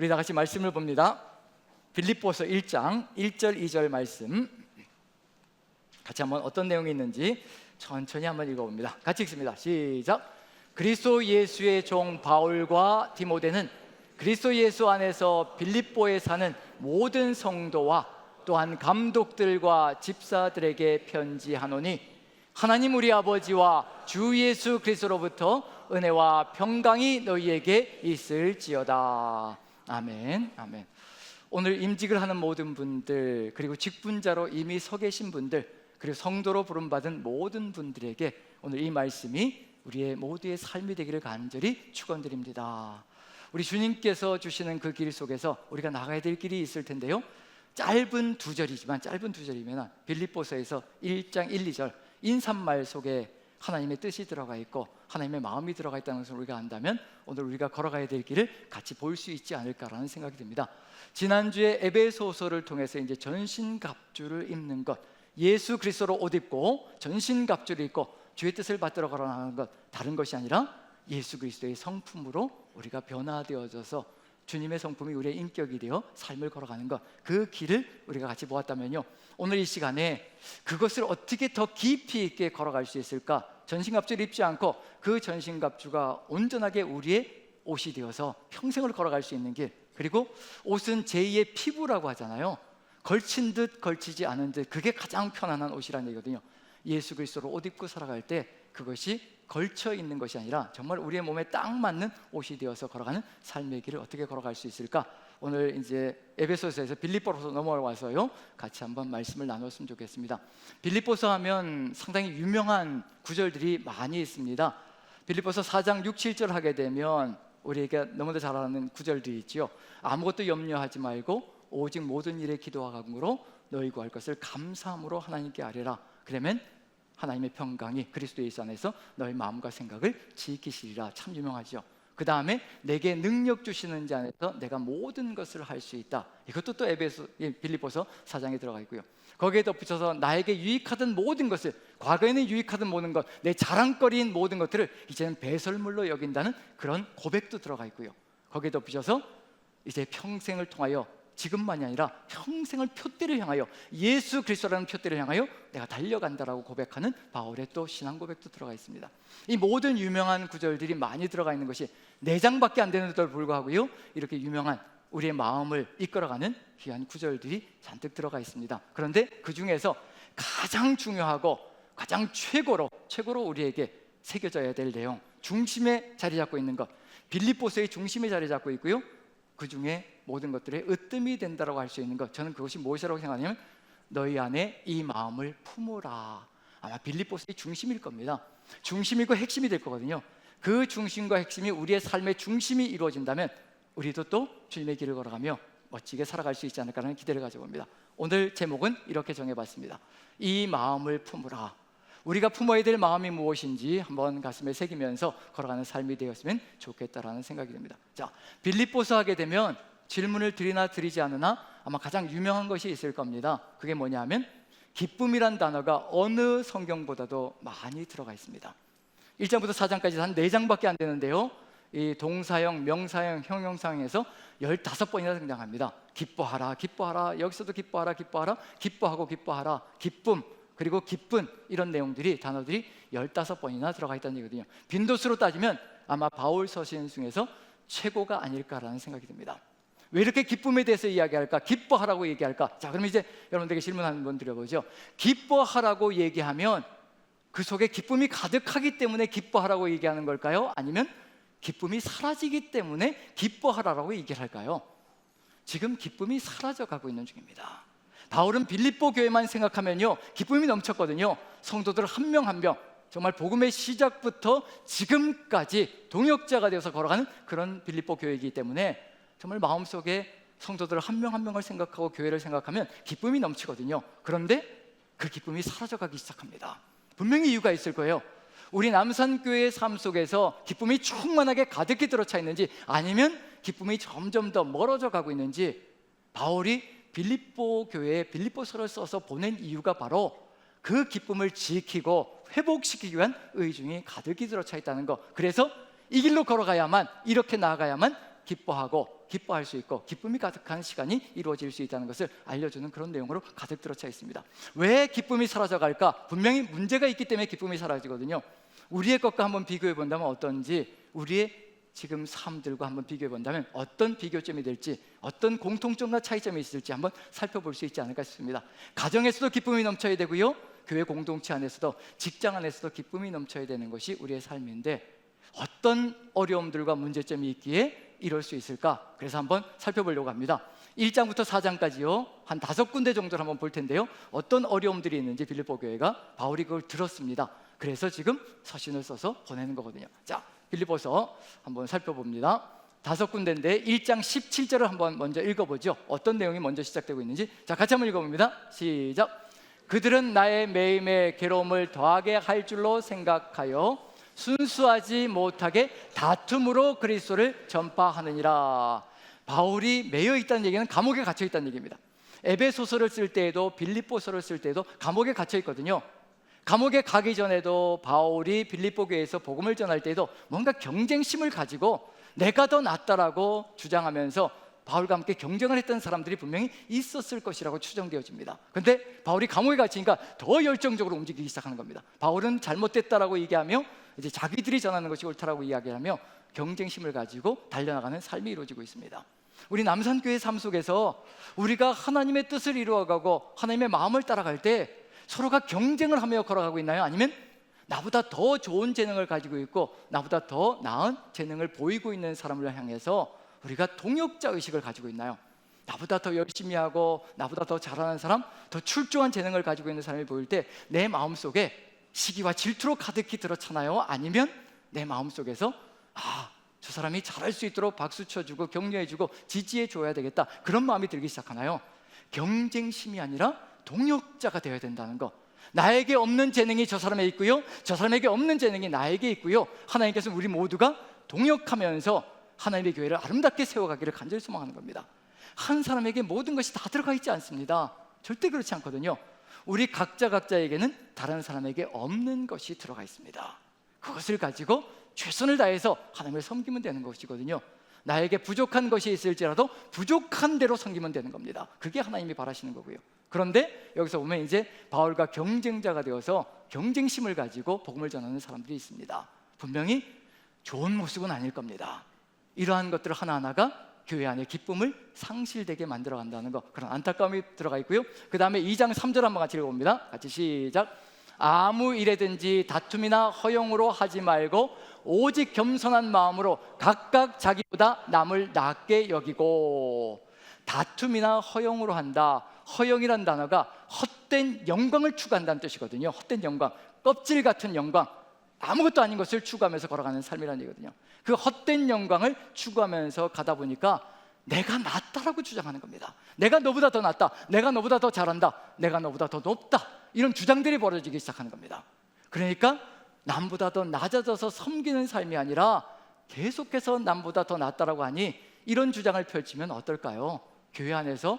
우리 다 같이 말씀을 봅니다. 빌립보서 1장 1절 2절 말씀 같이 한번 어떤 내용이 있는지 천천히 한번 읽어봅니다. 같이 읽습니다. 시작. 그리스도 예수의 종 바울과 디모데는 그리스도 예수 안에서 빌립보에 사는 모든 성도와 또한 감독들과 집사들에게 편지하노니 하나님 우리 아버지와 주 예수 그리스도로부터 은혜와 평강이 너희에게 있을지어다. 아멘. 아멘. 오늘 임직을 하는 모든 분들, 그리고 직분자로 이미 서 계신 분들, 그리고 성도로 부름받은 모든 분들에게 오늘 이 말씀이 우리의 모두의 삶이 되기를 간절히 축원드립니다. 우리 주님께서 주시는 그 길 속에서 우리가 나가야 될 길이 있을 텐데요, 짧은 두 절이면 빌립보서에서 1장 1, 2절 인사말 속에 하나님의 뜻이 들어가 있고 하나님의 마음이 들어가 있다는 것을 우리가 안다면 오늘 우리가 걸어가야 될 길을 같이 볼 수 있지 않을까라는 생각이 듭니다. 지난주에 에베소서를 통해서 이제 전신갑주를 입는 것, 예수 그리스도로 옷 입고 전신갑주를 입고 주의 뜻을 받들어 걸어가는 것, 다른 것이 아니라 예수 그리스도의 성품으로 우리가 변화되어져서 주님의 성품이 우리의 인격이 되어 삶을 걸어가는 것, 그 길을 우리가 같이 보았다면요, 오늘 이 시간에 그것을 어떻게 더 깊이 있게 걸어갈 수 있을까? 전신갑주를 입지 않고 그 전신갑주가 온전하게 우리의 옷이 되어서 평생을 걸어갈 수 있는 길, 그리고 옷은 제2의 피부라고 하잖아요. 걸친 듯 걸치지 않은 듯, 그게 가장 편안한 옷이라는 얘기거든요. 예수 그리스도로 옷 입고 살아갈 때 그것이 걸쳐 있는 것이 아니라 정말 우리의 몸에 딱 맞는 옷이 되어서 걸어가는 삶의 길을 어떻게 걸어갈 수 있을까? 오늘 이제 에베소서에서 빌립보로 넘어와서요, 같이 한번 말씀을 나눴으면 좋겠습니다. 빌립보서 하면 상당히 유명한 구절들이 많이 있습니다. 빌립보서 4장 6, 7절 하게 되면 우리에게 너무도 잘 아는 구절들이 있죠. 아무것도 염려하지 말고 오직 모든 일에 기도와 간구로 너희 구할 것을 감사함으로 하나님께 아뢰라. 그러면 하나님의 평강이 그리스도 예수 안에서 너희 마음과 생각을 지키시리라. 참 유명하죠. 그 다음에 내게 능력 주시는 자 안에서 내가 모든 것을 할 수 있다. 이것도 또 빌립보서 4장에 들어가 있고요. 거기에 덧붙여서 나에게 유익하던 모든 것을, 과거에는 유익하던 모든 것, 내 자랑거리인 모든 것들을 이제는 배설물로 여긴다는 그런 고백도 들어가 있고요. 거기에 덧붙여서 이제 평생을 통하여, 지금만이 아니라 평생을 표대를 향하여, 예수 그리스도라는 표대를 향하여 내가 달려간다라고 고백하는 바울의 또 신앙 고백도 들어가 있습니다. 이 모든 유명한 구절들이 많이 들어가 있는 것이 4장밖에 안 되는데도 불구하고요, 이렇게 유명한 우리의 마음을 이끌어가는 귀한 구절들이 잔뜩 들어가 있습니다. 그런데 그 중에서 가장 중요하고 가장 최고로 우리에게 새겨져야 될 내용, 중심에 자리 잡고 있는 것, 빌립보서의 중심에 자리 잡고 있고요, 그 중에 모든 것들의 으뜸이 된다고 할 수 있는 것, 저는 그것이 무엇이라고 생각하냐면 너희 안에 이 마음을 품으라. 아마 빌립보서의 중심일 겁니다. 중심이고 핵심이 될 거거든요. 그 중심과 핵심이 우리의 삶의 중심이 이루어진다면 우리도 또 주님의 길을 걸어가며 멋지게 살아갈 수 있지 않을까라는 기대를 가져봅니다. 오늘 제목은 이렇게 정해봤습니다. 이 마음을 품으라. 우리가 품어야 될 마음이 무엇인지 한번 가슴에 새기면서 걸어가는 삶이 되었으면 좋겠다라는 생각이 듭니다. 자, 빌립보서 하게 되면 질문을 드리나 드리지 않으나 아마 가장 유명한 것이 있을 겁니다. 그게 뭐냐면 기쁨이란 단어가 어느 성경보다도 많이 들어가 있습니다. 1장부터 4장까지 한 4장밖에 안 되는데요, 이 동사형, 명사형, 형용사형에서 15번이나 등장합니다. 기뻐하라, 기뻐하라, 여기서도 기뻐하라, 기뻐하라, 기뻐하고 기뻐하라, 기쁨, 그리고 기쁜, 이런 내용들이, 단어들이 15번이나 들어가 있다는 얘기거든요. 빈도수로 따지면 아마 바울 서신 중에서 최고가 아닐까라는 생각이 듭니다. 왜 이렇게 기쁨에 대해서 이야기할까? 기뻐하라고 얘기할까? 자, 그럼 이제 여러분들에게 질문 한번 드려보죠. 기뻐하라고 얘기하면 그 속에 기쁨이 가득하기 때문에 기뻐하라고 얘기하는 걸까요? 아니면 기쁨이 사라지기 때문에 기뻐하라고 얘기를 할까요? 지금 기쁨이 사라져가고 있는 중입니다. 바울은 빌립보 교회만 생각하면요, 기쁨이 넘쳤거든요. 성도들 한 명 한 명, 정말 복음의 시작부터 지금까지 동역자가 되어서 걸어가는 그런 빌립보 교회이기 때문에 정말 마음속에 성도들 한 명 한 명을 생각하고 교회를 생각하면 기쁨이 넘치거든요. 그런데 그 기쁨이 사라져가기 시작합니다. 분명히 이유가 있을 거예요. 우리 남산교회의 삶 속에서 기쁨이 충만하게 가득히 들어차 있는지, 아니면 기쁨이 점점 더 멀어져 가고 있는지, 바울이 빌립보 교회에 빌립보서를 써서 보낸 이유가 바로 그 기쁨을 지키고 회복시키기 위한 의중이 가득히 들어차 있다는 것. 그래서 이 길로 걸어가야만, 이렇게 나아가야만 기뻐하고 기뻐할 수 있고 기쁨이 가득한 시간이 이루어질 수 있다는 것을 알려주는 그런 내용으로 가득 들어차 있습니다. 왜 기쁨이 사라져갈까? 분명히 문제가 있기 때문에 기쁨이 사라지거든요. 우리의 것과 한번 비교해 본다면 어떤지, 우리의 지금 삶들과 한번 비교해 본다면 어떤 비교점이 될지, 어떤 공통점과 차이점이 있을지 한번 살펴볼 수 있지 않을까 싶습니다. 가정에서도 기쁨이 넘쳐야 되고요, 교회 공동체 안에서도, 직장 안에서도 기쁨이 넘쳐야 되는 것이 우리의 삶인데, 어떤 어려움들과 문제점이 있기에 이럴 수 있을까? 그래서 한번 살펴보려고 합니다. 1장부터 4장까지요 한 5군데 정도를 한번 볼 텐데요, 어떤 어려움들이 있는지 빌립보 교회가, 바울이 그걸 들었습니다. 그래서 지금 서신을 써서 보내는 거거든요. 자, 빌립보서 한번 살펴봅니다. 5군데인데 1장 17절을 한번 먼저 읽어보죠. 어떤 내용이 먼저 시작되고 있는지. 자, 같이 한번 읽어봅니다. 시작. 그들은 나의 매임의 괴로움을 더하게 할 줄로 생각하여 순수하지 못하게 다툼으로 그리스도를 전파하느니라. 바울이 매여 있다는 얘기는 감옥에 갇혀 있다는 얘기입니다. 에베소서를 쓸 때에도 빌립보서를 쓸 때에도 감옥에 갇혀 있거든요. 감옥에 가기 전에도 바울이 빌립보 교회에서 복음을 전할 때에도 뭔가 경쟁심을 가지고 내가 더 낫다라고 주장하면서 바울과 함께 경쟁을 했던 사람들이 분명히 있었을 것이라고 추정되어집니다. 그런데 바울이 감옥에 갇히니까 더 열정적으로 움직이기 시작하는 겁니다. 바울은 잘못됐다라고 얘기하며 이제 자기들이 전하는 것이 옳다라고 이야기하며 경쟁심을 가지고 달려나가는 삶이 이루어지고 있습니다. 우리 남산교회 삶 속에서 우리가 하나님의 뜻을 이루어가고 하나님의 마음을 따라갈 때 서로가 경쟁을 하며 걸어가고 있나요? 아니면 나보다 더 좋은 재능을 가지고 있고 나보다 더 나은 재능을 보이고 있는 사람을 향해서 우리가 동역자 의식을 가지고 있나요? 나보다 더 열심히 하고 나보다 더 잘하는 사람, 더 출중한 재능을 가지고 있는 사람이 보일 때 내 마음속에 시기와 질투로 가득히 들어차나요? 아니면 내 마음속에서 저 사람이 잘할 수 있도록 박수 쳐주고 격려해주고 지지해줘야 되겠다, 그런 마음이 들기 시작하나요? 경쟁심이 아니라 동역자가 되어야 된다는 거. 나에게 없는 재능이 저 사람에 있고요, 저 사람에게 없는 재능이 나에게 있고요, 하나님께서 우리 모두가 동역하면서 하나님의 교회를 아름답게 세워가기를 간절히 소망하는 겁니다. 한 사람에게 모든 것이 다 들어가 있지 않습니다. 절대 그렇지 않거든요. 우리 각자에게는 다른 사람에게 없는 것이 들어가 있습니다. 그것을 가지고 최선을 다해서 하나님을 섬기면 되는 것이거든요. 나에게 부족한 것이 있을지라도 부족한 대로 섬기면 되는 겁니다. 그게 하나님이 바라시는 거고요. 그런데 여기서 보면 이제 바울과 경쟁자가 되어서 경쟁심을 가지고 복음을 전하는 사람들이 있습니다. 분명히 좋은 모습은 아닐 겁니다. 이러한 것들 하나하나가 교회 안에 기쁨을 상실되게 만들어 간다는 것, 그런 안타까움이 들어가 있고요. 그 다음에 2장 3절 한번 같이 읽어봅니다. 같이 시작. 아무 일에든지 다툼이나 허용으로 하지 말고 오직 겸손한 마음으로 각각 자기보다 남을 낫게 여기고. 다툼이나 허용으로 한다. 허용이란 단어가 헛된 영광을 추구한다는 뜻이거든요. 헛된 영광, 껍질 같은 영광, 아무것도 아닌 것을 추구하면서 걸어가는 삶이라는 얘기거든요. 그 헛된 영광을 추구하면서 가다 보니까 내가 낫다라고 주장하는 겁니다. 내가 너보다 더 낫다, 내가 너보다 더 잘한다, 내가 너보다 더 높다, 이런 주장들이 벌어지기 시작하는 겁니다. 그러니까 남보다 더 낮아져서 섬기는 삶이 아니라 계속해서 남보다 더 낫다라고 하니 이런 주장을 펼치면 어떨까요? 교회 안에서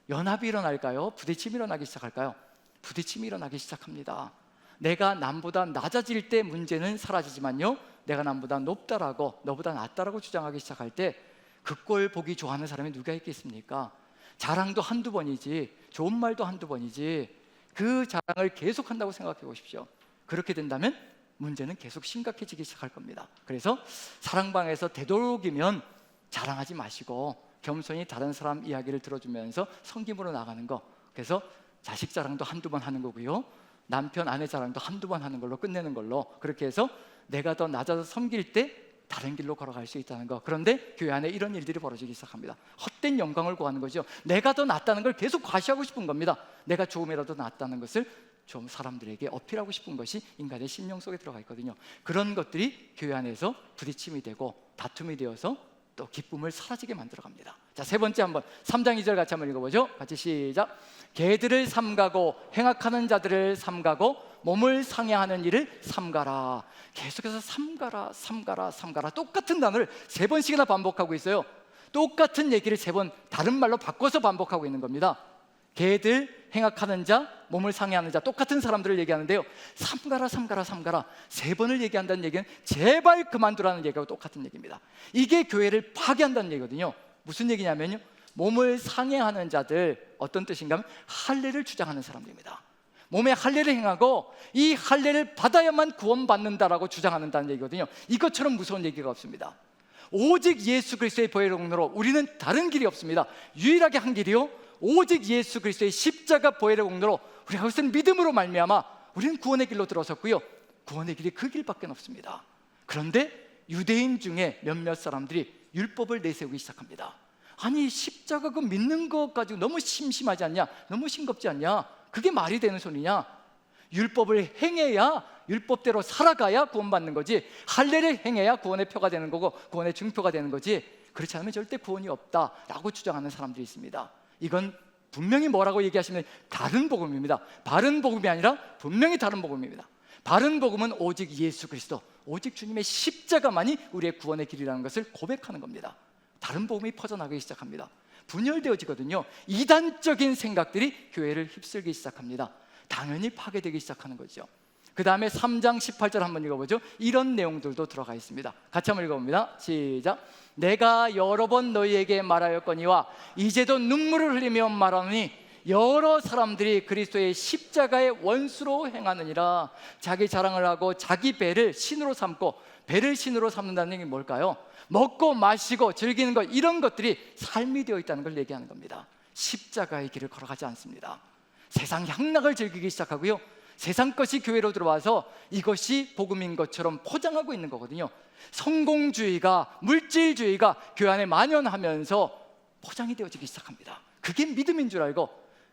연합이 일어날까요? 부딪힘이 일어나기 시작할까요? 부딪힘이 일어나기 시작합니다. 내가 남보다 낮아질 때 문제는 사라지지만요, 내가 남보다 높다라고, 너보다 낫다라고 주장하기 시작할 때 그 꼴 보기 좋아하는 사람이 누가 있겠습니까? 자랑도 한두 번이지, 좋은 말도 한두 번이지, 그 자랑을 계속한다고 생각해 보십시오. 그렇게 된다면 문제는 계속 심각해지기 시작할 겁니다. 그래서 사랑방에서 되도록이면 자랑하지 마시고 겸손히 다른 사람 이야기를 들어주면서 섬김으로 나가는 거. 그래서 자식 자랑도 한두 번 하는 거고요, 남편 아내 자랑도 한두 번 하는 걸로 끝내는 걸로, 그렇게 해서 내가 더 낮아서 섬길 때 다른 길로 걸어갈 수 있다는 거. 그런데 교회 안에 이런 일들이 벌어지기 시작합니다. 헛된 영광을 구하는 거죠. 내가 더 낫다는 걸 계속 과시하고 싶은 겁니다. 내가 조금이라도 낫다는 것을 좀 사람들에게 어필하고 싶은 것이 인간의 심령 속에 들어가 있거든요. 그런 것들이 교회 안에서 부딪힘이 되고 다툼이 되어서 또 기쁨을 사라지게 만들어갑니다. 자, 세 번째 한번 3장 2절 같이 한번 읽어보죠. 같이 시작. 개들을 삼가고 행악하는 자들을 삼가고 몸을 상해하는 일을 삼가라. 계속해서 삼가라, 삼가라, 삼가라, 똑같은 단어를 3번씩이나 반복하고 있어요. 똑같은 얘기를 3번 다른 말로 바꿔서 반복하고 있는 겁니다. 개들, 행악하는 자, 몸을 상해하는 자, 똑같은 사람들을 얘기하는데요, 삼가라, 삼가라, 삼가라 3번을 얘기한다는 얘기는 제발 그만두라는 얘기하고 똑같은 얘기입니다. 이게 교회를 파괴한다는 얘기거든요. 무슨 얘기냐면요, 몸을 상해하는 자들, 어떤 뜻인가 하면 할례를 주장하는 사람들입니다. 몸에 할례를 행하고 이 할례를 받아야만 구원받는다라고 주장하는다는 얘기거든요. 이것처럼 무서운 얘기가 없습니다. 오직 예수 그리스도의 보혈의 공로로 우리는 다른 길이 없습니다. 유일하게 한 길이요, 오직 예수 그리스도의 십자가 보혈의 공로로 우리가 그것을 믿음으로 말미암아 우리는 구원의 길로 들어섰고요, 구원의 길이 그 길밖에 없습니다. 그런데 유대인 중에 몇몇 사람들이 율법을 내세우기 시작합니다. 아니, 십자가 그 믿는 것 가지고 너무 심심하지 않냐, 너무 싱겁지 않냐, 그게 말이 되는 소리냐? 율법을 행해야, 율법대로 살아가야 구원받는 거지, 할례를 행해야 구원의 표가 되는 거고 구원의 증표가 되는 거지, 그렇지 않으면 절대 구원이 없다라고 주장하는 사람들이 있습니다. 이건 분명히 뭐라고 얘기하시면 다른 복음입니다. 바른 복음이 아니라 분명히 다른 복음입니다. 바른 복음은 오직 예수 그리스도, 오직 주님의 십자가만이 우리의 구원의 길이라는 것을 고백하는 겁니다. 다른 복음이 퍼져나가기 시작합니다. 분열되어지거든요. 이단적인 생각들이 교회를 휩쓸기 시작합니다. 당연히 파괴되기 시작하는 거죠. 그 다음에 3장 18절 한번 읽어보죠. 이런 내용들도 들어가 있습니다. 같이 한번 읽어봅니다. 시작. 내가 여러 번 너희에게 말하였거니와 이제도 눈물을 흘리며 말하노니 여러 사람들이 그리스도의 십자가의 원수로 행하느니라. 자기 자랑을 하고 자기 배를 신으로 삼고, 배를 신으로 삼는다는 얘기는 뭘까요? 먹고 마시고 즐기는 것, 이런 것들이 삶이 되어 있다는 걸 얘기하는 겁니다. 십자가의 길을 걸어가지 않습니다. 세상 향락을 즐기기 시작하고요, 세상 것이 교회로 들어와서 이것이 복음인 것처럼 포장하고 있는 거거든요. 성공주의가, 물질주의가 교회 안에 만연하면서 포장이 되어지기 시작합니다. 그게 믿음인 줄 알고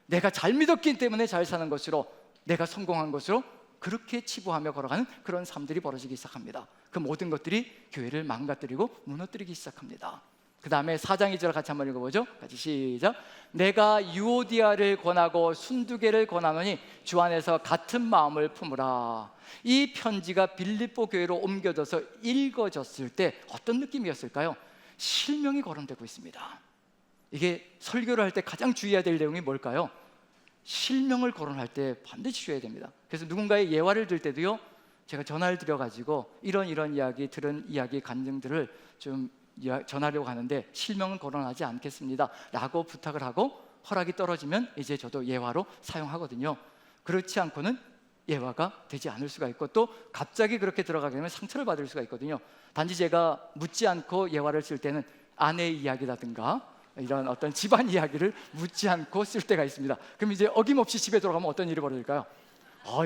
내가 잘 믿었기 때문에 잘 사는 것으로, 내가 성공한 것으로 그렇게 치부하며 걸어가는 그런 삶들이 벌어지기 시작합니다. 그 모든 것들이 교회를 망가뜨리고 무너뜨리기 시작합니다. 그 다음에 4장 2절 같이 한번 읽어보죠. 같이 시작. 내가 유오디아를 권하고 순두개를 권하노니 주 안에서 같은 마음을 품으라. 이 편지가 빌립보 교회로 옮겨져서 읽어졌을 때 어떤 느낌이었을까요? 실명이 거론되고 있습니다. 이게 설교를 할 때 가장 주의해야 될 내용이 뭘까요? 실명을 거론할 때 반드시 주의해야 됩니다. 그래서 누군가의 예화를 들 때도요, 제가 전화를 드려가지고 이런 이야기, 들은 이야기, 간증들을 좀 전하려고 하는데 실명은 거론하지 않겠습니다 라고 부탁을 하고 허락이 떨어지면 이제 저도 예화로 사용하거든요. 그렇지 않고는 예화가 되지 않을 수가 있고, 또 갑자기 그렇게 들어가게 되면 상처를 받을 수가 있거든요. 단지 제가 묻지 않고 예화를 쓸 때는 아내의 이야기라든가 이런 어떤 집안 이야기를 묻지 않고 쓸 때가 있습니다. 그럼 이제 어김없이 집에 들어가면 어떤 일이 벌어질까요?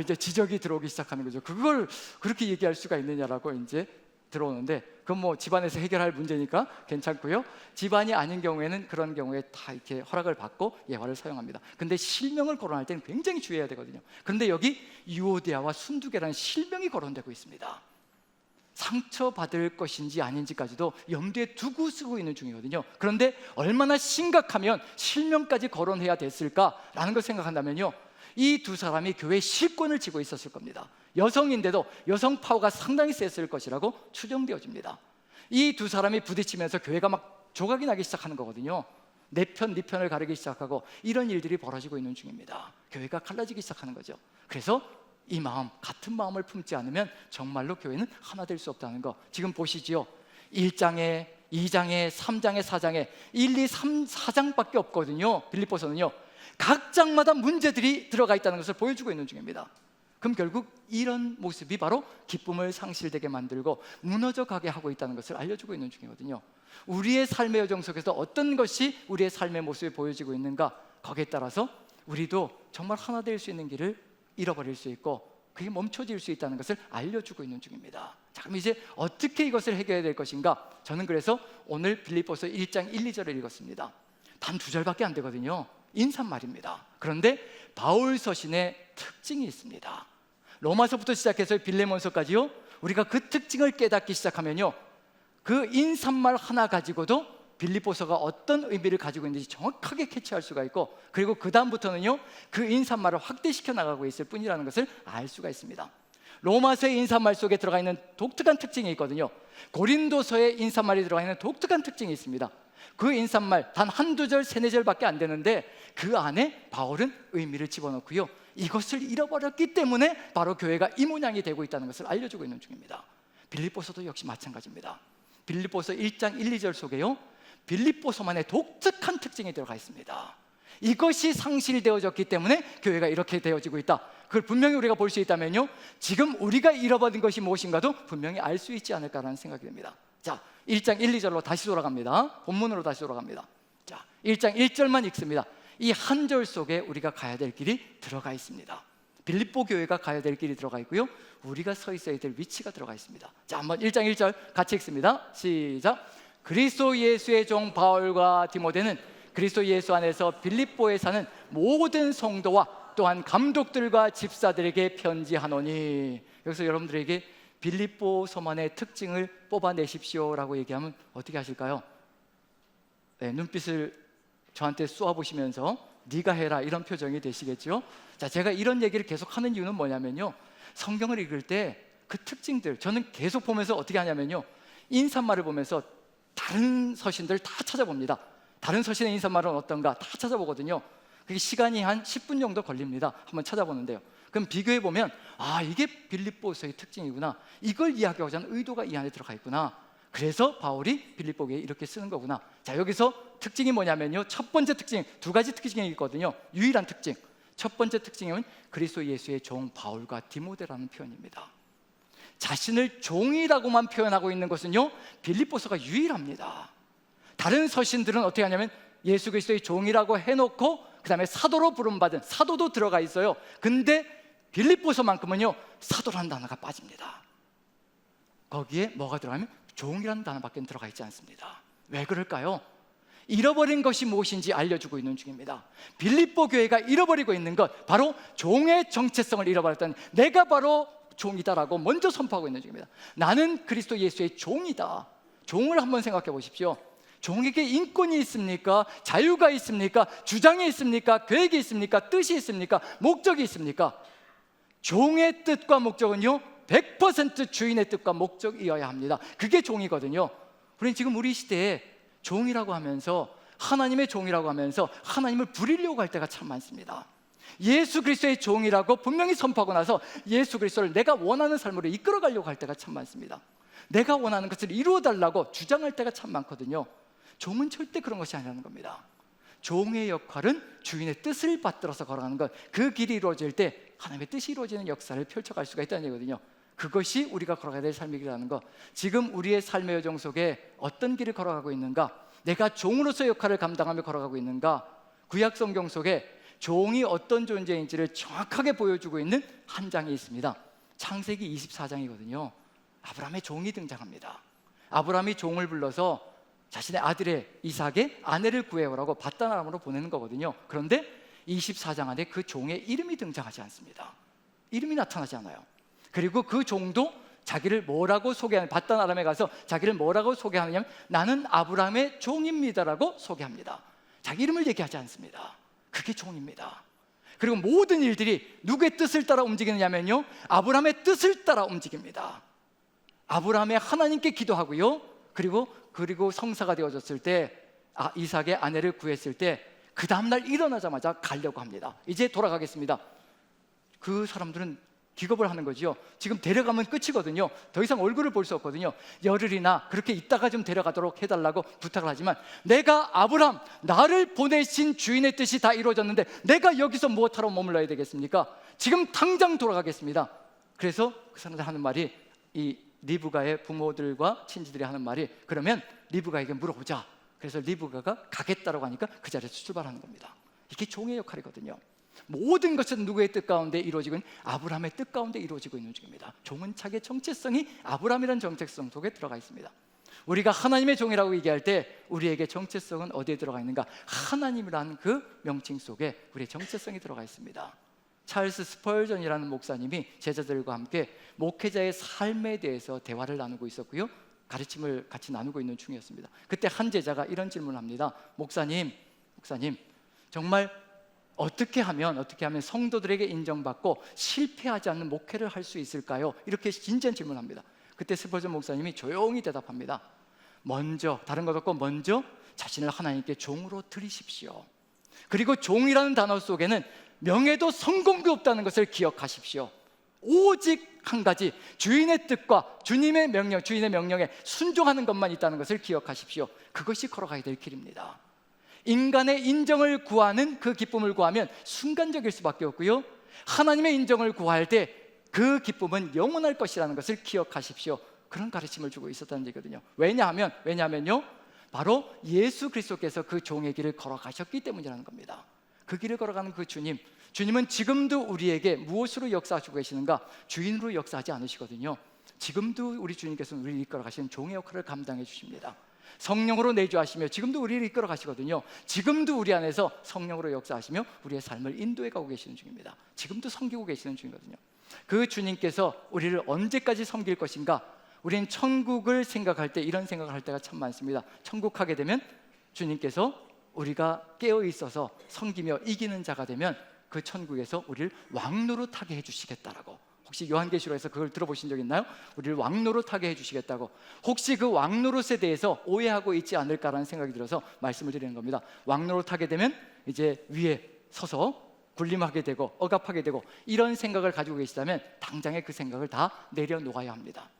이제 지적이 들어오기 시작하는 거죠. 그걸 그렇게 얘기할 수가 있느냐라고 이제 들어오는데, 그건 뭐 집안에서 해결할 문제니까 괜찮고요. 집안이 아닌 경우에는 그런 경우에 다 이렇게 허락을 받고 예화를 사용합니다. 근데 실명을 거론할 때는 굉장히 주의해야 되거든요. 그런데 여기 유오디아와 순두개라는 실명이 거론되고 있습니다. 상처받을 것인지 아닌지까지도 염두에 두고 쓰고 있는 중이거든요. 그런데 얼마나 심각하면 실명까지 거론해야 됐을까라는 걸 생각한다면요, 이 두 사람이 교회의 실권을 쥐고 있었을 겁니다. 여성인데도 여성 파워가 상당히 셌을 것이라고 추정되어집니다. 이 두 사람이 부딪히면서 교회가 막 조각이 나기 시작하는 거거든요. 내 편, 네 편을 가르기 시작하고 이런 일들이 벌어지고 있는 중입니다. 교회가 갈라지기 시작하는 거죠. 그래서 이 마음, 같은 마음을 품지 않으면 정말로 교회는 하나 될 수 없다는 거 지금 보시지요. 1장에 2장에 3장에 4장에 1, 2, 3, 4장밖에 없거든요. 빌립보서는요, 각 장마다 문제들이 들어가 있다는 것을 보여주고 있는 중입니다. 그럼 결국 이런 모습이 바로 기쁨을 상실되게 만들고 무너져 가게 하고 있다는 것을 알려주고 있는 중이거든요. 우리의 삶의 여정 속에서 어떤 것이 우리의 삶의 모습을 보여지고 있는가, 거기에 따라서 우리도 정말 하나 될 수 있는 길을 잃어버릴 수 있고 그게 멈춰질 수 있다는 것을 알려주고 있는 중입니다. 자, 그럼 이제 어떻게 이것을 해결해야 될 것인가? 저는 그래서 오늘 빌립보서 1장 1, 2절을 읽었습니다. 단 2절밖에 안 되거든요. 인사말입니다. 그런데 바울 서신의 특징이 있습니다. 로마서부터 시작해서 빌레몬서까지요, 우리가 그 특징을 깨닫기 시작하면요, 그 인사말 하나 가지고도 빌립보서가 어떤 의미를 가지고 있는지 정확하게 캐치할 수가 있고, 그리고 그 다음부터는요, 그 인사말을 확대시켜 나가고 있을 뿐이라는 것을 알 수가 있습니다. 로마서의 인사말 속에 들어가 있는 독특한 특징이 있거든요. 고린도서의 인사말이 들어가 있는 독특한 특징이 있습니다. 그 인사말 단 한두 절, 세네 절밖에 안 되는데 그 안에 바울은 의미를 집어넣고요, 이것을 잃어버렸기 때문에 바로 교회가 이 모양이 되고 있다는 것을 알려주고 있는 중입니다. 빌립보서도 역시 마찬가지입니다. 빌립보서 1장 1, 2절 속에요, 빌립보서만의 독특한 특징이 들어가 있습니다. 이것이 상실되어졌기 때문에 교회가 이렇게 되어지고 있다. 그걸 분명히 우리가 볼 수 있다면요, 지금 우리가 잃어버린 것이 무엇인가도 분명히 알 수 있지 않을까라는 생각이 듭니다. 자, 1장 1, 2절로 다시 돌아갑니다. 본문으로 다시 돌아갑니다. 자, 1장 1절만 읽습니다. 이 한 절 속에 우리가 가야 될 길이 들어가 있습니다. 빌립보 교회가 가야 될 길이 들어가 있고요, 우리가 서 있어야 될 위치가 들어가 있습니다. 자, 한번 1장 1절 같이 읽습니다. 시작. 그리스도 예수의 종 바울과 디모데는 그리스도 예수 안에서 빌립보에 사는 모든 성도와 또한 감독들과 집사들에게 편지하노니. 여기서 여러분들에게 빌립보서만의 특징을 뽑아내십시오라고 얘기하면 어떻게 하실까요? 네, 눈빛을 저한테 쏘아보시면서 네가 해라, 이런 표정이 되시겠죠? 자, 제가 이런 얘기를 계속 하는 이유는 뭐냐면요, 성경을 읽을 때 그 특징들, 저는 계속 보면서 어떻게 하냐면요, 인사말을 보면서 다른 서신들 다 찾아봅니다. 다른 서신의 인사말은 어떤가 다 찾아보거든요. 그게 시간이 한 10분 정도 걸립니다. 한번 찾아보는데요, 그럼 비교해 보면 아, 이게 빌립보서의 특징이구나, 이걸 이야기하고자 하는 의도가 이 안에 들어가 있구나, 그래서 바울이 빌립보에 이렇게 쓰는 거구나. 자, 여기서 특징이 뭐냐면요, 첫 번째 특징, 두 가지 특징이 있거든요. 유일한 특징, 첫 번째 특징은 그리스도 예수의 종 바울과 디모데라는 표현입니다. 자신을 종이라고만 표현하고 있는 것은요, 빌립보서가 유일합니다. 다른 서신들은 어떻게 하냐면 예수 그리스도의 종이라고 해놓고 그 다음에 사도로 부름받은, 사도도 들어가 있어요. 근데 빌립보서만큼은요, 사도라는 단어가 빠집니다. 거기에 뭐가 들어가면 종이라는 단어밖에 들어가 있지 않습니다. 왜 그럴까요? 잃어버린 것이 무엇인지 알려주고 있는 중입니다. 빌립보 교회가 잃어버리고 있는 것, 바로 종의 정체성을 잃어버렸다는, 내가 바로 종이다라고 먼저 선포하고 있는 중입니다. 나는 그리스도 예수의 종이다. 종을 한번 생각해 보십시오. 종에게 인권이 있습니까? 자유가 있습니까? 주장이 있습니까? 계획이 있습니까? 뜻이 있습니까? 목적이 있습니까? 종의 뜻과 목적은요, 100% 주인의 뜻과 목적이어야 합니다. 그게 종이거든요. 우리는 지금 우리 시대에 종이라고 하면서, 하나님의 종이라고 하면서 하나님을 부리려고 할 때가 참 많습니다. 예수 그리스도의 종이라고 분명히 선포하고 나서 예수 그리스도를 내가 원하는 삶으로 이끌어가려고 할 때가 참 많습니다. 내가 원하는 것을 이루어달라고 주장할 때가 참 많거든요. 종은 절대 그런 것이 아니라는 겁니다. 종의 역할은 주인의 뜻을 받들어서 걸어가는 것, 그 길이 이루어질 때 하나님의 뜻이 이루어지는 역사를 펼쳐갈 수가 있다는 얘기거든요. 그것이 우리가 걸어가야 될 삶이라는 것. 지금 우리의 삶의 여정 속에 어떤 길을 걸어가고 있는가, 내가 종으로서 역할을 감당하며 걸어가고 있는가. 구약 성경 속에 종이 어떤 존재인지를 정확하게 보여주고 있는 한 장이 있습니다. 창세기 24장이거든요 아브라함의 종이 등장합니다. 아브라함이 종을 불러서 자신의 아들의 이삭의 아내를 구해오라고 밧단 아람으로 보내는 거거든요. 그런데 24장 안에 그 종의 이름이 등장하지 않습니다. 이름이 나타나지 않아요. 그리고 그 종도 자기를 뭐라고 소개하는, 밧단 아람에 가서 자기를 뭐라고 소개하느냐면 나는 아브라함의 종입니다라고 소개합니다. 자기 이름을 얘기하지 않습니다. 그게 종입니다. 그리고 모든 일들이 누구의 뜻을 따라 움직이느냐면요, 아브라함의 뜻을 따라 움직입니다. 아브라함의 하나님께 기도하고요, 그리고 성사가 되어졌을 때, 이삭의 아내를 구했을 때 그 다음날 일어나자마자 가려고 합니다. 이제 돌아가겠습니다. 그 사람들은 기겁을 하는 거지요. 지금 데려가면 끝이거든요. 더 이상 얼굴을 볼 수 없거든요. 열흘이나 그렇게 있다가 좀 데려가도록 해달라고 부탁을 하지만, 내가 아브라함, 나를 보내신 주인의 뜻이 다 이루어졌는데 내가 여기서 무엇하러 머물러야 되겠습니까? 지금 당장 돌아가겠습니다. 그래서 그 사람들 하는 말이, 이 리브가의 부모들과 친지들이 하는 말이, 그러면 리브가에게 물어보자. 그래서 리브가가 가겠다라고 하니까 그 자리에서 출발하는 겁니다. 이게 종의 역할이거든요. 모든 것은 누구의 뜻 가운데 이루어지고 있는, 아브라함의 뜻 가운데 이루어지고 있는 중입니다. 종은 자기의 정체성이 아브라함이라는 정체성 속에 들어가 있습니다. 우리가 하나님의 종이라고 얘기할 때 우리에게 정체성은 어디에 들어가 있는가? 하나님이라는 그 명칭 속에 우리의 정체성이 들어가 있습니다. 찰스 스펄전이라는 목사님이 제자들과 함께 목회자의 삶에 대해서 대화를 나누고 있었고요, 가르침을 같이 나누고 있는 중이었습니다. 그때 한 제자가 이런 질문을 합니다. 목사님, 정말 어떻게 하면 성도들에게 인정받고 실패하지 않는 목회를 할 수 있을까요? 이렇게 진지한 질문을 합니다. 그때 스펄전 목사님이 조용히 대답합니다. 다른 것 없고 먼저 자신을 하나님께 종으로 드리십시오. 그리고 종이라는 단어 속에는 명예도 성공도 없다는 것을 기억하십시오. 오직 한 가지, 주인의 뜻과 주님의 명령, 주인의 명령에 순종하는 것만 있다는 것을 기억하십시오. 그것이 걸어가야 될 길입니다. 인간의 인정을 구하는 그 기쁨을 구하면 순간적일 수밖에 없고요, 하나님의 인정을 구할 때 그 기쁨은 영원할 것이라는 것을 기억하십시오. 그런 가르침을 주고 있었다는 얘기거든요. 왜냐하면요, 바로 예수 그리스도께서 그 종의 길을 걸어가셨기 때문이라는 겁니다. 그 길을 걸어가는 그 주님은 지금도 우리에게 무엇으로 역사하시고 계시는가? 주인으로 역사하지 않으시거든요. 지금도 우리 주님께서는 우리를 이끌어 가시는 종의 역할을 감당해 주십니다. 성령으로 내주하시며 지금도 우리를 이끌어 가시거든요. 지금도 우리 안에서 성령으로 역사하시며 우리의 삶을 인도해 가고 계시는 중입니다. 지금도 섬기고 계시는 중이거든요. 그 주님께서 우리를 언제까지 섬길 것인가? 우리는 천국을 생각할 때 이런 생각을 할 때가 참 많습니다. 천국 하게 되면 주님께서 우리가 깨어 있어서 섬기며 이기는 자가 되면 그 천국에서 우리를 왕노릇하게 해주시겠다라고. 혹시 요한계시록에서 그걸 들어보신 적 있나요? 우리를 왕노릇하게 해주시겠다고. 혹시 그 왕노릇에 대해서 오해하고 있지 않을까라는 생각이 들어서 말씀을 드리는 겁니다. 왕노릇하게 되면 이제 위에 서서 군림하게 되고 억압하게 되고 이런 생각을 가지고 계시다면 당장에 그 생각을 다 내려놓아야 합니다.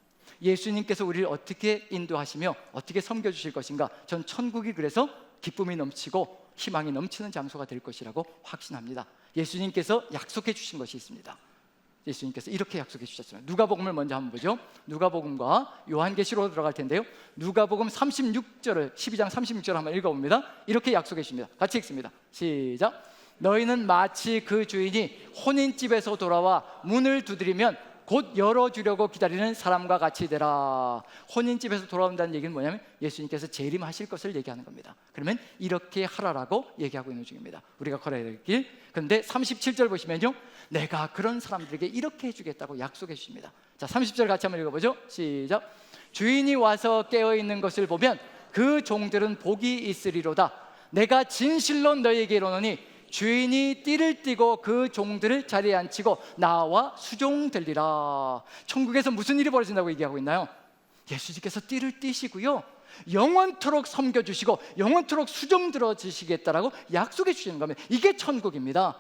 예수님께서 우리를 어떻게 인도하시며 어떻게 섬겨주실 것인가? 전 천국이 그래서 기쁨이 넘치고 희망이 넘치는 장소가 될 것이라고 확신합니다. 예수님께서 약속해 주신 것이 있습니다. 예수님께서 이렇게 약속해 주셨습니다. 누가복음을 먼저 한번 보죠. 누가복음과 요한계시록으로 들어갈 텐데요, 누가복음 36절을 12장 36절 한번 읽어봅니다. 이렇게 약속해 주십니다. 같이 읽습니다. 시작. 너희는 마치 그 주인이 혼인집에서 돌아와 문을 두드리면 곧 열어주려고 기다리는 사람과 같이 되라. 혼인집에서 돌아온다는 얘기는 뭐냐면 예수님께서 재림하실 것을 얘기하는 겁니다. 그러면 이렇게 하라라고 얘기하고 있는 중입니다. 우리가 걸어야 될 길. 그런데 37절 보시면요, 내가 그런 사람들에게 이렇게 해주겠다고 약속해 주십니다. 자, 30절 같이 한번 읽어보죠. 시작. 주인이 와서 깨어있는 것을 보면 그 종들은 복이 있으리로다. 내가 진실로 너희에게 이르노니 주인이 띠를 띠고 그 종들을 자리에 앉히고 나와 수종되리라. 천국에서 무슨 일이 벌어진다고 얘기하고 있나요? 예수님께서 띠를 띠시고요, 영원토록 섬겨주시고 영원토록 수종 들어주시겠다라고 약속해 주시는 겁니다. 이게 천국입니다.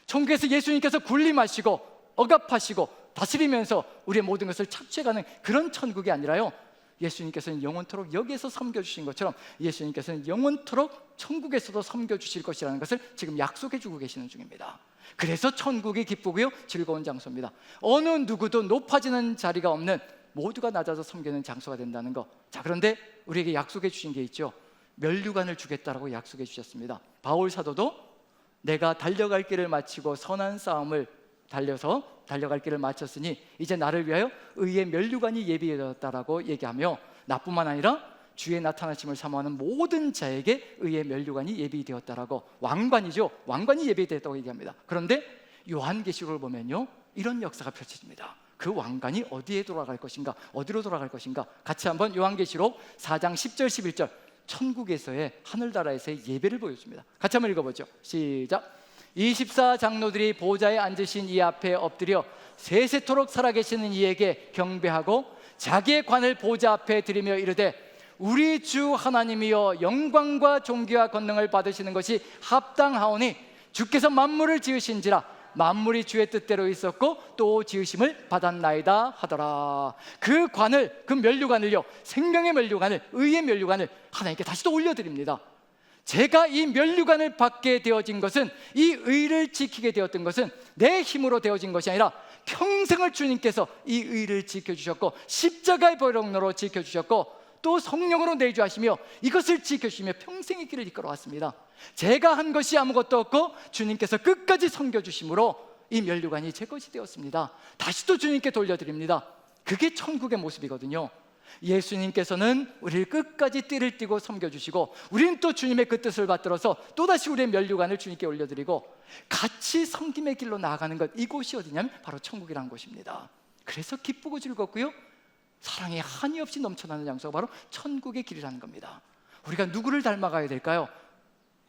천국에서 예수님께서 군림하시고 억압하시고 다스리면서 우리의 모든 것을 착취해가는 그런 천국이 아니라요, 예수님께서는 영원토록 여기에서 섬겨주신 것처럼 예수님께서는 영원토록 천국에서도 섬겨주실 것이라는 것을 지금 약속해주고 계시는 중입니다. 그래서 천국이 기쁘고요, 즐거운 장소입니다. 어느 누구도 높아지는 자리가 없는, 모두가 낮아서 섬기는 장소가 된다는 것. 자, 그런데 우리에게 약속해 주신 게 있죠. 면류관을 주겠다라고 약속해 주셨습니다. 바울 사도도 내가 달려갈 길을 마치고 선한 싸움을 달려서 달려갈 길을 마쳤으니 이제 나를 위하여 의의 면류관이 예비되었다라고 얘기하며, 나뿐만 아니라 주의 나타나심을 사모하는 모든 자에게 의의 면류관이 예비되었다라고, 왕관이죠, 왕관이 예비되었다고 얘기합니다. 그런데 요한계시록을 보면요, 이런 역사가 펼쳐집니다. 그 왕관이 어디에 돌아갈 것인가, 어디로 돌아갈 것인가? 같이 한번 요한계시록 4장 10절 11절 천국에서의, 하늘나라에서의 예배를 보여줍니다. 같이 한번 읽어보죠. 시작. 24장로들이 보좌에 앉으신 이 앞에 엎드려 세세토록 살아계시는 이에게 경배하고 자기의 관을 보좌 앞에 드리며 이르되 우리 주 하나님이여 영광과 존귀와 권능을 받으시는 것이 합당하오니 주께서 만물을 지으신지라 만물이 주의 뜻대로 있었고 또 지으심을 받았나이다 하더라. 그 관을, 그 면류관을요, 생명의 면류관을, 의의 면류관을 하나님께 다시 또 올려드립니다. 제가 이 면류관을 받게 되어진 것은, 이 의를 지키게 되었던 것은 내 힘으로 되어진 것이 아니라 평생을 주님께서 이 의를 지켜주셨고 십자가의 보혈로 지켜주셨고 또 성령으로 내주하시며 이것을 지켜주시며 평생의 길을 이끌어왔습니다. 제가 한 것이 아무것도 없고 주님께서 끝까지 섬겨주심으로 이 면류관이 제 것이 되었습니다. 다시 또 주님께 돌려드립니다. 그게 천국의 모습이거든요. 예수님께서는 우리를 끝까지 띠를 띠고 섬겨주시고 우리는 또 주님의 그 뜻을 받들어서 또다시 우리의 면류관을 주님께 올려드리고 같이 섬김의 길로 나아가는 것, 이곳이 어디냐면 바로 천국이라는 곳입니다. 그래서 기쁘고 즐겁고요, 사랑이 한이 없이 넘쳐나는 장소가 바로 천국의 길이라는 겁니다. 우리가 누구를 닮아가야 될까요?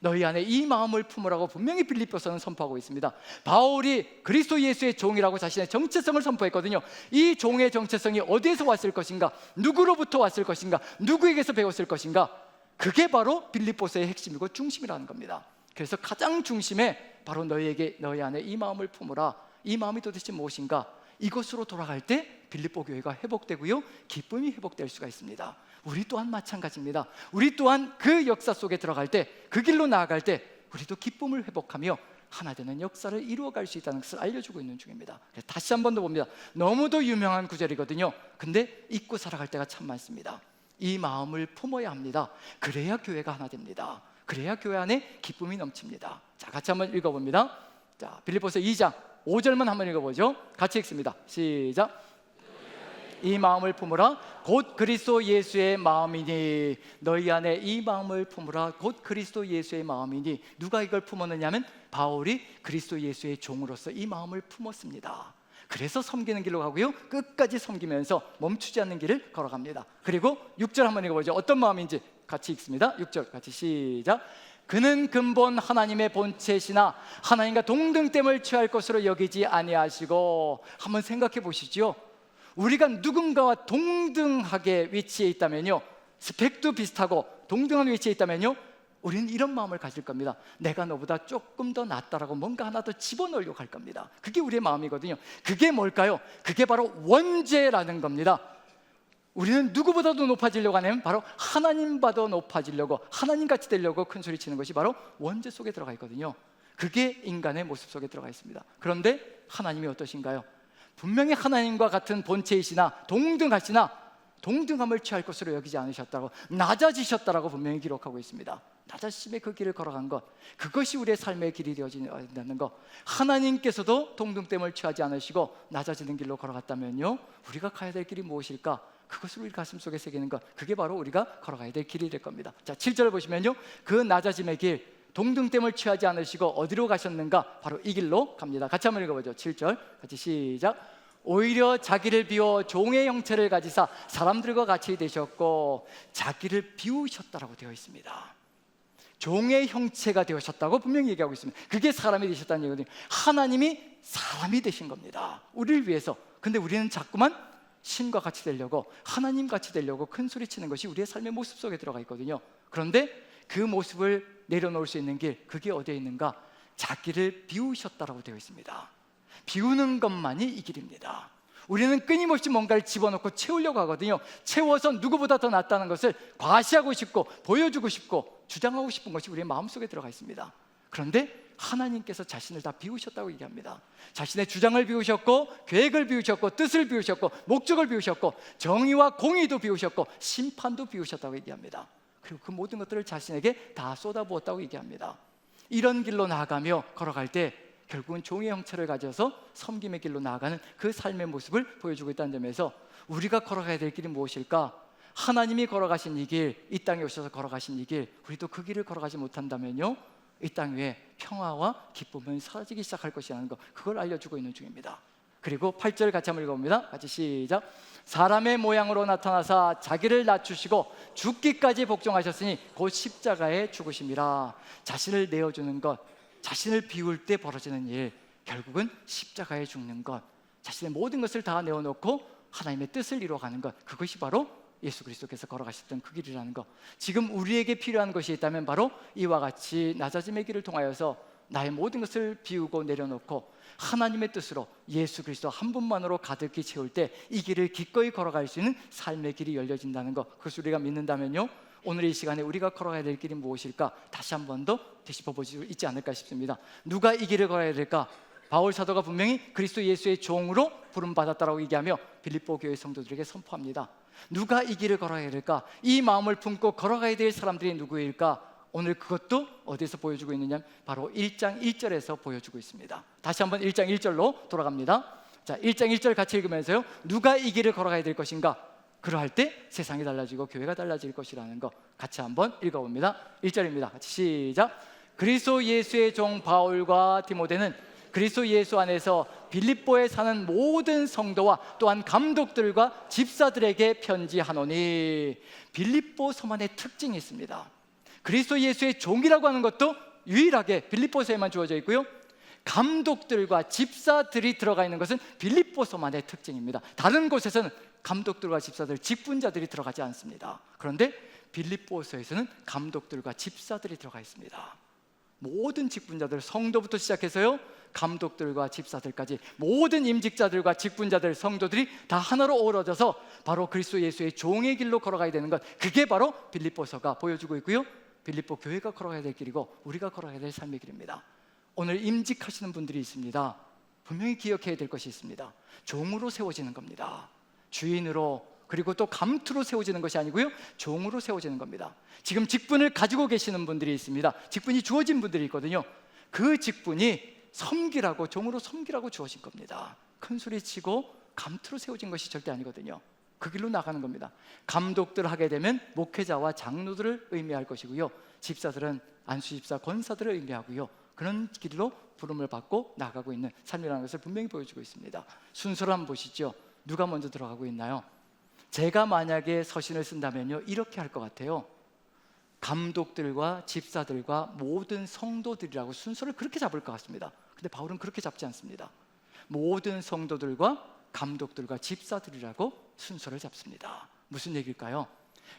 너희 안에 이 마음을 품으라고 분명히 빌립보서는 선포하고 있습니다. 바울이 그리스도 예수의 종이라고 자신의 정체성을 선포했거든요. 이 종의 정체성이 어디에서 왔을 것인가, 누구로부터 왔을 것인가, 누구에게서 배웠을 것인가, 그게 바로 빌립보서의 핵심이고 중심이라는 겁니다. 그래서 가장 중심에 바로 너희 안에 이 마음을 품으라. 이 마음이 도대체 무엇인가? 이곳으로 돌아갈 때 빌립보 교회가 회복되고요, 기쁨이 회복될 수가 있습니다. 우리 또한 마찬가지입니다. 우리 또한 그 역사 속에 들어갈 때, 그 길로 나아갈 때 우리도 기쁨을 회복하며 하나 되는 역사를 이루어갈 수 있다는 것을 알려주고 있는 중입니다. 다시 한 번 더 봅니다. 너무도 유명한 구절이거든요. 근데 잊고 살아갈 때가 참 많습니다. 이 마음을 품어야 합니다. 그래야 교회가 하나 됩니다. 그래야 교회 안에 기쁨이 넘칩니다. 자, 같이 한번 읽어봅니다. 자, 빌립보서 2장 5절만 한번 읽어보죠. 같이 읽습니다. 시작. 이 마음을 품으라 곧 그리스도 예수의 마음이니. 너희 안에 이 마음을 품으라 곧 그리스도 예수의 마음이니. 누가 이걸 품었느냐 하면 바울이 그리스도 예수의 종으로서 이 마음을 품었습니다. 그래서 섬기는 길로 가고요, 끝까지 섬기면서 멈추지 않는 길을 걸어갑니다. 그리고 6절 한번 읽어보죠. 어떤 마음인지 같이 읽습니다. 6절 같이 시작. 그는 근본 하나님의 본체시나 하나님과 동등됨을 취할 것으로 여기지 아니하시고. 한번 생각해 보시죠. 우리가 누군가와 동등하게 위치해 있다면요, 스펙도 비슷하고 동등한 위치에 있다면요, 우리는 이런 마음을 가질 겁니다. 내가 너보다 조금 더 낫다라고 뭔가 하나 더 집어넣으려고 할 겁니다. 그게 우리의 마음이거든요. 그게 뭘까요? 그게 바로 원죄라는 겁니다. 우리는 누구보다도 높아지려고 하면 바로 하나님보다 높아지려고, 하나님같이 되려고 큰 소리 치는 것이 바로 원죄 속에 들어가 있거든요. 그게 인간의 모습 속에 들어가 있습니다. 그런데 하나님이 어떠신가요? 분명히 하나님과 같은 본체이시나 동등하시나 동등함을 취할 것으로 여기지 않으셨다고, 낮아지셨다라고 분명히 기록하고 있습니다. 낮아지심의 그 길을 걸어간 것, 그것이 우리의 삶의 길이 되어진다는 것. 하나님께서도 동등됨을 취하지 않으시고 낮아지는 길로 걸어갔다면요, 우리가 가야 될 길이 무엇일까? 그것을 우리 가슴 속에 새기는 것, 그게 바로 우리가 걸어가야 될 길이 될 겁니다. 자, 7절을 보시면요, 그 낮아짐의 길, 동등됨을 취하지 않으시고 어디로 가셨는가? 바로 이 길로 갑니다. 같이 한번 읽어보죠. 7절 같이 시작. 오히려 자기를 비워 종의 형체를 가지사 사람들과 같이 되셨고. 자기를 비우셨다라고 되어 있습니다. 종의 형체가 되셨다고 분명히 얘기하고 있습니다. 그게 사람이 되셨다는 얘기거든요. 하나님이 사람이 되신 겁니다, 우리를 위해서. 근데 우리는 자꾸만 신과 같이 되려고, 하나님 같이 되려고 큰 소리 치는 것이 우리의 삶의 모습 속에 들어가 있거든요. 그런데 그 모습을 내려놓을 수 있는 길, 그게 어디에 있는가? 자기를 비우셨다라고 되어 있습니다. 비우는 것만이 이 길입니다. 우리는 끊임없이 뭔가를 집어넣고 채우려고 하거든요. 채워서 누구보다 더 낫다는 것을 과시하고 싶고 보여주고 싶고 주장하고 싶은 것이 우리의 마음속에 들어가 있습니다. 그런데 하나님께서 자신을 다 비우셨다고 얘기합니다. 자신의 주장을 비우셨고, 계획을 비우셨고, 뜻을 비우셨고, 목적을 비우셨고, 정의와 공의도 비우셨고, 심판도 비우셨다고 얘기합니다. 그리고 그 모든 것들을 자신에게 다 쏟아부었다고 얘기합니다. 이런 길로 나아가며 걸어갈 때 결국은 종의 형체를 가져서 섬김의 길로 나아가는 그 삶의 모습을 보여주고 있다는 점에서 우리가 걸어가야 될 길이 무엇일까? 하나님이 걸어가신 이 길, 이 땅에 오셔서 걸어가신 이 길, 우리도 그 길을 걸어가지 못한다면요, 이 땅 위에 평화와 기쁨은 사라지기 시작할 것이라는 것, 그걸 알려주고 있는 중입니다. 그리고 8절 같이 한번 읽어봅니다. 같이 시작. 사람의 모양으로 나타나사 자기를 낮추시고 죽기까지 복종하셨으니 곧 십자가에 죽으심이라. 자신을 내어주는 것, 자신을 비울 때 벌어지는 일, 결국은 십자가에 죽는 것, 자신의 모든 것을 다 내어놓고 하나님의 뜻을 이루어가는 것, 그것이 바로 예수 그리스도께서 걸어가셨던 그 길이라는 것. 지금 우리에게 필요한 것이 있다면 바로 이와 같이 낮아짐의 길을 통하여서 나의 모든 것을 비우고 내려놓고 하나님의 뜻으로 예수 그리스도 한 분만으로 가득히 채울 때 이 길을 기꺼이 걸어갈 수 있는 삶의 길이 열려진다는 것, 그것을 우리가 믿는다면요, 오늘 이 시간에 우리가 걸어가야 될 길이 무엇일까? 다시 한 번 더 되짚어볼 수 있지 않을까 싶습니다. 누가 이 길을 걸어야 될까? 바울 사도가 분명히 그리스도 예수의 종으로 부름받았다라고 얘기하며 빌립보 교회 성도들에게 선포합니다. 누가 이 길을 걸어야 될까? 이 마음을 품고 걸어가야 될 사람들이 누구일까? 오늘 그것도 어디서 보여주고 있느냐? 바로 1장 1절에서 보여주고 있습니다. 다시 한번 1장 1절로 돌아갑니다. 자, 1장 1절 같이 읽으면서요, 누가 이 길을 걸어가야 될 것인가? 그러할 때 세상이 달라지고 교회가 달라질 것이라는 것, 같이 한번 읽어봅니다. 1절입니다. 같이 시작. 그리스도 예수의 종 바울과 디모데는 그리스도 예수 안에서 빌립보에 사는 모든 성도와 또한 감독들과 집사들에게 편지하노니. 빌립보 서만의 특징이 있습니다. 그리스도 예수의 종이라고 하는 것도 유일하게 빌립보서에만 주어져 있고요, 감독들과 집사들이 들어가 있는 것은 빌립보서만의 특징입니다. 다른 곳에서는 감독들과 집사들, 직분자들이 들어가지 않습니다. 그런데 빌립보서에서는 감독들과 집사들이 들어가 있습니다. 모든 직분자들, 성도부터 시작해서요 감독들과 집사들까지 모든 임직자들과 직분자들, 성도들이 다 하나로 어우러져서 바로 그리스도 예수의 종의 길로 걸어가야 되는 것, 그게 바로 빌립보서가 보여주고 있고요, 빌립보 교회가 걸어가야 될 길이고 우리가 걸어가야 될 삶의 길입니다. 오늘 임직하시는 분들이 있습니다. 분명히 기억해야 될 것이 있습니다. 종으로 세워지는 겁니다. 주인으로, 그리고 또 감투로 세워지는 것이 아니고요, 종으로 세워지는 겁니다. 지금 직분을 가지고 계시는 분들이 있습니다. 직분이 주어진 분들이 있거든요. 그 직분이 섬기라고, 종으로 섬기라고 주어진 겁니다. 큰 소리 치고 감투로 세워진 것이 절대 아니거든요. 그 길로 나가는 겁니다. 감독들 하게 되면 목회자와 장로들을 의미할 것이고요, 집사들은 안수집사, 권사들을 의미하고요, 그런 길로 부름을 받고 나가고 있는 삶이라는 것을 분명히 보여주고 있습니다. 순서를 한번 보시죠. 누가 먼저 들어가고 있나요? 제가 만약에 서신을 쓴다면요, 이렇게 할 것 같아요. 감독들과 집사들과 모든 성도들이라고 순서를 그렇게 잡을 것 같습니다. 근데 바울은 그렇게 잡지 않습니다. 모든 성도들과 감독들과 집사들이라고 순서를 잡습니다. 무슨 얘기일까요?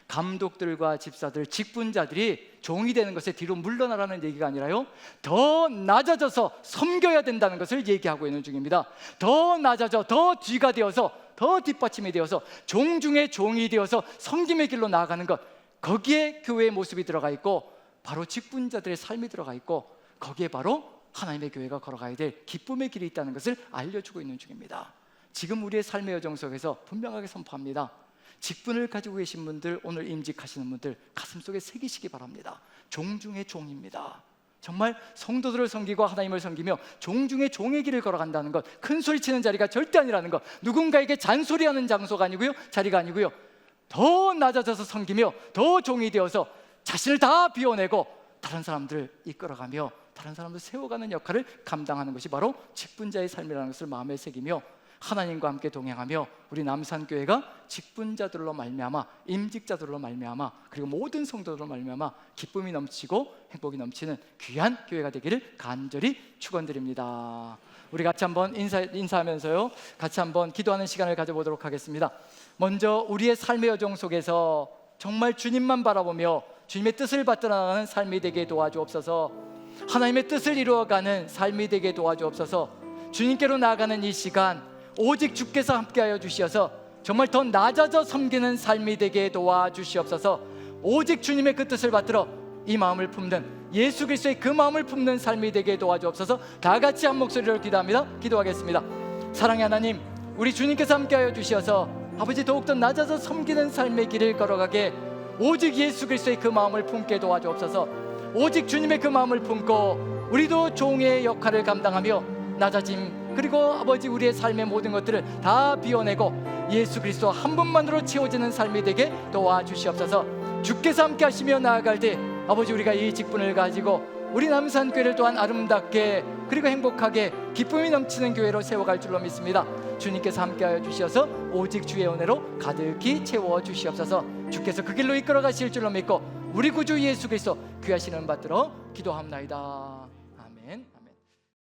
감독들과 집사들, 직분자들이 종이 되는 것에 뒤로 물러나라는 얘기가 아니라요, 더 낮아져서 섬겨야 된다는 것을 얘기하고 있는 중입니다. 더 낮아져, 더 뒤가 되어서, 더 뒷받침이 되어서 종 중에 종이 되어서 섬김의 길로 나아가는 것, 거기에 교회의 모습이 들어가 있고 바로 직분자들의 삶이 들어가 있고 거기에 바로 하나님의 교회가 걸어가야 될 기쁨의 길이 있다는 것을 알려주고 있는 중입니다. 지금 우리의 삶의 여정 속에서 분명하게 선포합니다. 직분을 가지고 계신 분들, 오늘 임직하시는 분들 가슴속에 새기시기 바랍니다. 종 중의 종입니다. 정말 성도들을 섬기고 하나님을 섬기며 종 중에 종의 길을 걸어간다는 것, 큰 소리치는 자리가 절대 아니라는 것, 누군가에게 잔소리하는 장소가 아니고요, 자리가 아니고요, 더 낮아져서 섬기며 더 종이 되어서 자신을 다 비워내고 다른 사람들을 이끌어가며 다른 사람들 세워가는 역할을 감당하는 것이 바로 직분자의 삶이라는 것을 마음에 새기며 하나님과 함께 동행하며 우리 남산교회가 직분자들로 말미암아, 임직자들로 말미암아, 그리고 모든 성도들로 말미암아 기쁨이 넘치고 행복이 넘치는 귀한 교회가 되기를 간절히 축원드립니다. 우리 같이 한번 인사하면서요, 같이 한번 기도하는 시간을 가져보도록 하겠습니다. 먼저 우리의 삶의 여정 속에서 정말 주님만 바라보며 주님의 뜻을 받들어 나가는 삶이 되게 도와주옵소서. 하나님의 뜻을 이루어가는 삶이 되게 도와주옵소서. 주님께로 나아가는 이 시간 오직 주께서 함께하여 주시어서 정말 더 낮아져 섬기는 삶이 되게 도와주시옵소서. 오직 주님의 그 뜻을 받들어 이 마음을 품는, 예수 그리스도의 그 마음을 품는 삶이 되게 도와주옵소서. 다 같이 한 목소리로 기도합니다. 기도하겠습니다. 사랑의 하나님, 우리 주님께서 함께하여 주시어서 아버지 더욱더 낮아져 섬기는 삶의 길을 걸어가게 오직 예수 그리스도의 그 마음을 품게 도와주옵소서. 오직 주님의 그 마음을 품고 우리도 종의 역할을 감당하며 낮아짐, 그리고 아버지 우리의 삶의 모든 것들을 다 비워내고 예수 그리스도 한 분만으로 채워지는 삶이 되게 도와주시옵소서. 주께서 함께 하시며 나아갈 때 아버지 우리가 이 직분을 가지고 우리 남산교회를 또한 아름답게 그리고 행복하게 기쁨이 넘치는 교회로 세워갈 줄로 믿습니다. 주님께서 함께하여 주셔서 오직 주의 은혜로 가득히 채워주시옵소서. 주께서 그 길로 이끌어 가실 줄로 믿고 우리 구주 예수 그리스도 귀하신 이름 받들어 기도합나이다. 아멘.